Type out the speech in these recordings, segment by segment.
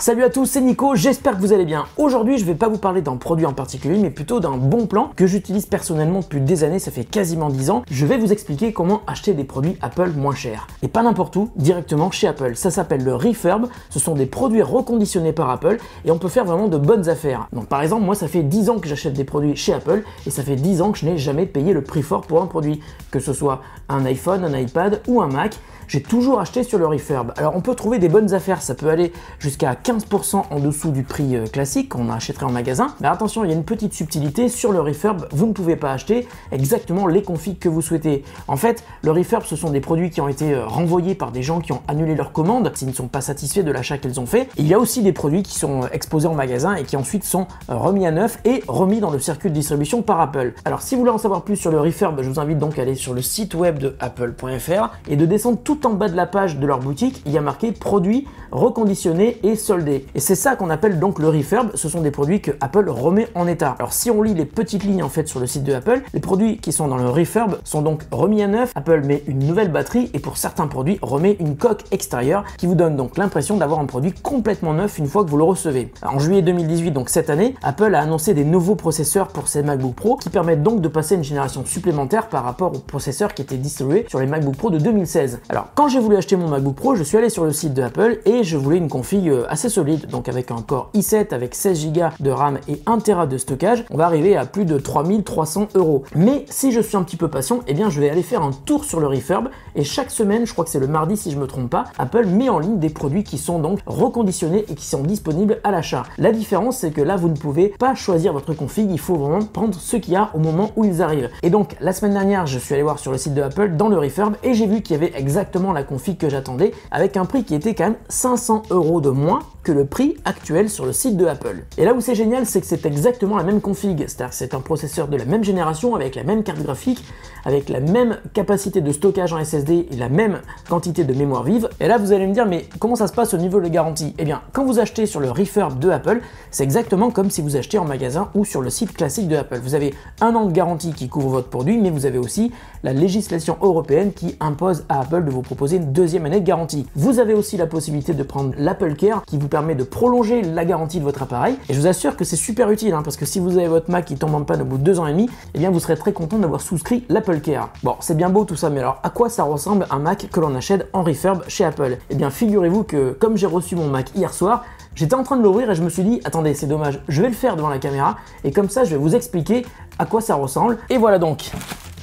Salut à tous, c'est Nico, j'espère que vous allez bien. Aujourd'hui, je vais pas vous parler d'un produit en particulier, mais plutôt d'un bon plan que j'utilise personnellement depuis des années, ça fait quasiment 10 ans. Je vais vous expliquer comment acheter des produits Apple moins chers. Et pas n'importe où, directement chez Apple. Ça s'appelle le refurb, ce sont des produits reconditionnés par Apple et on peut faire vraiment de bonnes affaires. Donc par exemple, moi ça fait 10 ans que j'achète des produits chez Apple et ça fait 10 ans que je n'ai jamais payé le prix fort pour un produit. Que ce soit un iPhone, un iPad ou un Mac, j'ai toujours acheté sur le refurb. Alors on peut trouver des bonnes affaires, ça peut aller jusqu'à 15% en dessous du prix classique qu'on achèterait en magasin. Mais attention, il y a une petite subtilité, sur le refurb, vous ne pouvez pas acheter exactement les configs que vous souhaitez. En fait, le refurb, ce sont des produits qui ont été renvoyés par des gens qui ont annulé leur commande, s'ils ne sont pas satisfaits de l'achat qu'ils ont fait. Il y a aussi des produits qui sont exposés en magasin et qui ensuite sont remis à neuf et remis dans le circuit de distribution par Apple. Alors si vous voulez en savoir plus sur le refurb, je vous invite donc à aller sur le site web de apple.fr et de descendre tout en bas de la page de leur boutique, il y a marqué produits reconditionnés et soldés. Et c'est ça qu'on appelle donc le refurb, ce sont des produits que Apple remet en état. Alors si on lit les petites lignes en fait sur le site de Apple, les produits qui sont dans le refurb sont donc remis à neuf, Apple met une nouvelle batterie et pour certains produits remet une coque extérieure qui vous donne donc l'impression d'avoir un produit complètement neuf une fois que vous le recevez. En juillet 2018, donc cette année, Apple a annoncé des nouveaux processeurs pour ses MacBook Pro qui permettent donc de passer une génération supplémentaire par rapport aux processeurs qui étaient distribués sur les MacBook Pro de 2016. Alors quand j'ai voulu acheter mon MacBook Pro, je suis allé sur le site de Apple et je voulais une config assez solide, donc avec un Core i7 avec 16 Go de RAM et 1 Tera de stockage, on va arriver à plus de 3300 €. Mais si je suis un petit peu patient, eh bien je vais aller faire un tour sur le refurb et chaque semaine, je crois que c'est le mardi si je me trompe pas, Apple met en ligne des produits qui sont donc reconditionnés et qui sont disponibles à l'achat. La différence, c'est que là, vous ne pouvez pas choisir votre config, il faut vraiment prendre ce qu'il y a au moment où ils arrivent. Et donc, la semaine dernière, je suis allé voir sur le site de Apple dans le refurb et j'ai vu qu'il y avait exactement la config que j'attendais avec un prix qui était quand même 500 € de moins que le prix actuel sur le site de Apple. Et là où c'est génial, c'est que c'est exactement la même config, c'est-à-dire que c'est un processeur de la même génération avec la même carte graphique, avec la même capacité de stockage en SSD et la même quantité de mémoire vive. Et là, vous allez me dire, mais comment ça se passe au niveau de garantie? Eh bien, quand vous achetez sur le refurb de Apple, c'est exactement comme si vous achetez en magasin ou sur le site classique de Apple. Vous avez 1 an de garantie qui couvre votre produit, mais vous avez aussi la législation européenne qui impose à Apple de vous proposer une deuxième année de garantie. Vous avez aussi la possibilité de prendre l'Apple Care qui vous permet de prolonger la garantie de votre appareil. Et je vous assure que c'est super utile, parce que si vous avez votre Mac qui tombe en panne au bout de 2 ans et demi, eh bien vous serez très content d'avoir souscrit l'Apple Care. Bon, c'est bien beau tout ça, mais alors à quoi ça ressemble un Mac que l'on achète en refurb chez Apple? Eh bien figurez-vous que comme j'ai reçu mon Mac hier soir, j'étais en train de l'ouvrir et je me suis dit, attendez, c'est dommage, je vais le faire devant la caméra et comme ça je vais vous expliquer à quoi ça ressemble. Et voilà donc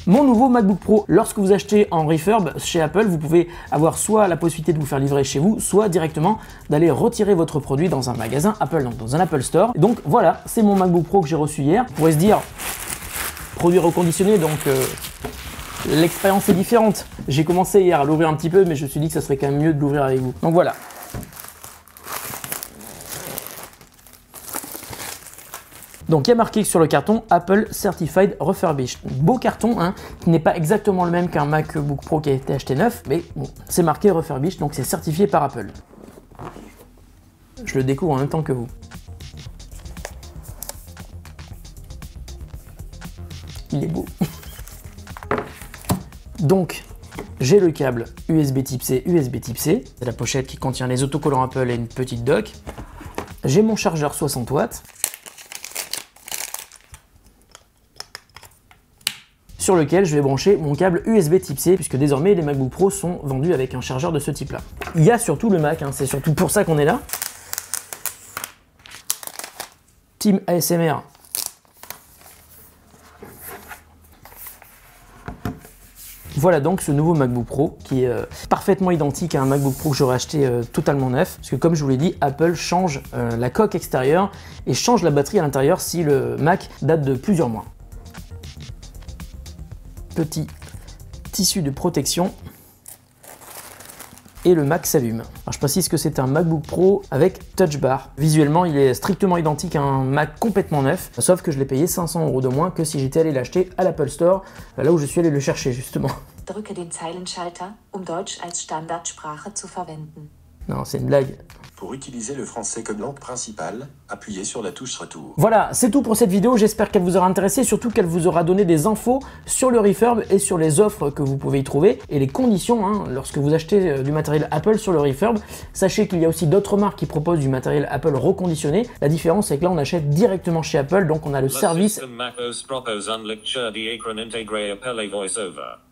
mon nouveau MacBook Pro. Lorsque vous achetez en refurb chez Apple, vous pouvez avoir soit la possibilité de vous faire livrer chez vous, soit directement d'aller retirer votre produit dans un magasin Apple, donc dans un Apple Store. Et donc voilà, c'est mon MacBook Pro que j'ai reçu hier. Vous pourrez se dire, produit reconditionné, donc l'expérience est différente. J'ai commencé hier à l'ouvrir un petit peu, mais je me suis dit que ça serait quand même mieux de l'ouvrir avec vous. Donc voilà. Donc il y a marqué sur le carton Apple Certified Refurbished. Beau carton, qui n'est pas exactement le même qu'un MacBook Pro qui a été acheté neuf, mais bon, c'est marqué Refurbished, donc c'est certifié par Apple. Je le découvre en même temps que vous. Il est beau. Donc, j'ai le câble USB Type C, USB Type C. C'est la pochette qui contient les autocollants Apple et une petite dock. J'ai mon chargeur 60 watts. Sur lequel je vais brancher mon câble USB Type C, puisque désormais les MacBook Pro sont vendus avec un chargeur de ce type-là. Il y a surtout le Mac, c'est surtout pour ça qu'on est là. Team ASMR. Voilà donc ce nouveau MacBook Pro qui est parfaitement identique à un MacBook Pro que j'aurais acheté totalement neuf. Parce que comme je vous l'ai dit, Apple change la coque extérieure et change la batterie à l'intérieur si le Mac date de plusieurs mois. Petit tissu de protection et le Mac s'allume. Alors je précise que c'est un MacBook Pro avec Touch Bar. Visuellement, il est strictement identique à un Mac complètement neuf, sauf que je l'ai payé 500 € de moins que si j'étais allé l'acheter à l'Apple Store, là où je suis allé le chercher justement. Drücke den Zeilenschalter, Deutsch als Standardsprache zu verwenden. Non, c'est une blague. Pour utiliser le français comme langue principale, appuyez sur la touche retour. Voilà, c'est tout pour cette vidéo, j'espère qu'elle vous aura intéressé, surtout qu'elle vous aura donné des infos sur le refurb et sur les offres que vous pouvez y trouver et les conditions lorsque vous achetez du matériel Apple sur le refurb. Sachez qu'il y a aussi d'autres marques qui proposent du matériel Apple reconditionné. La différence c'est que là on achète directement chez Apple, donc on a le service.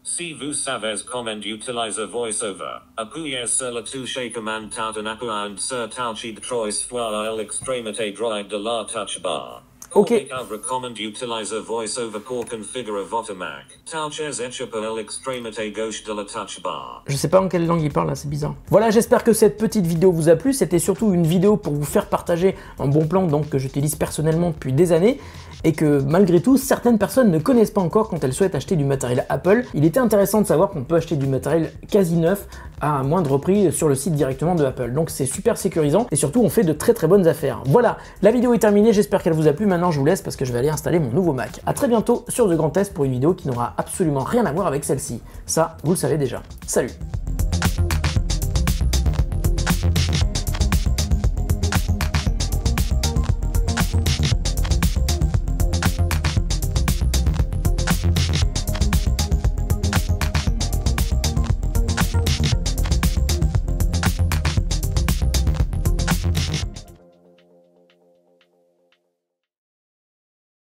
Si vous savez comment utiliser VoiceOver, appuyez sur la touche et commentaire en appuyant sur touch trois fois à l'extrémité droite de la touch bar. Ok. Recommande utiliser VoiceOver pour configurer votre Mac. Touchez échappe à l'extrémité gauche de la touch bar. Je sais pas en quelle langue il parle là, c'est bizarre. Voilà, j'espère que cette petite vidéo vous a plu. C'était surtout une vidéo pour vous faire partager un bon plan donc que j'utilise personnellement depuis des années et que malgré tout, certaines personnes ne connaissent pas encore quand elles souhaitent acheter du matériel Apple. Il était intéressant de savoir qu'on peut acheter du matériel quasi neuf à un moindre prix sur le site directement de Apple. Donc c'est super sécurisant et surtout on fait de très bonnes affaires. Voilà, la vidéo est terminée, j'espère qu'elle vous a plu. Maintenant je vous laisse parce que je vais aller installer mon nouveau Mac. A très bientôt sur The Grand Test pour une vidéo qui n'aura absolument rien à voir avec celle-ci. Ça, vous le savez déjà. Salut!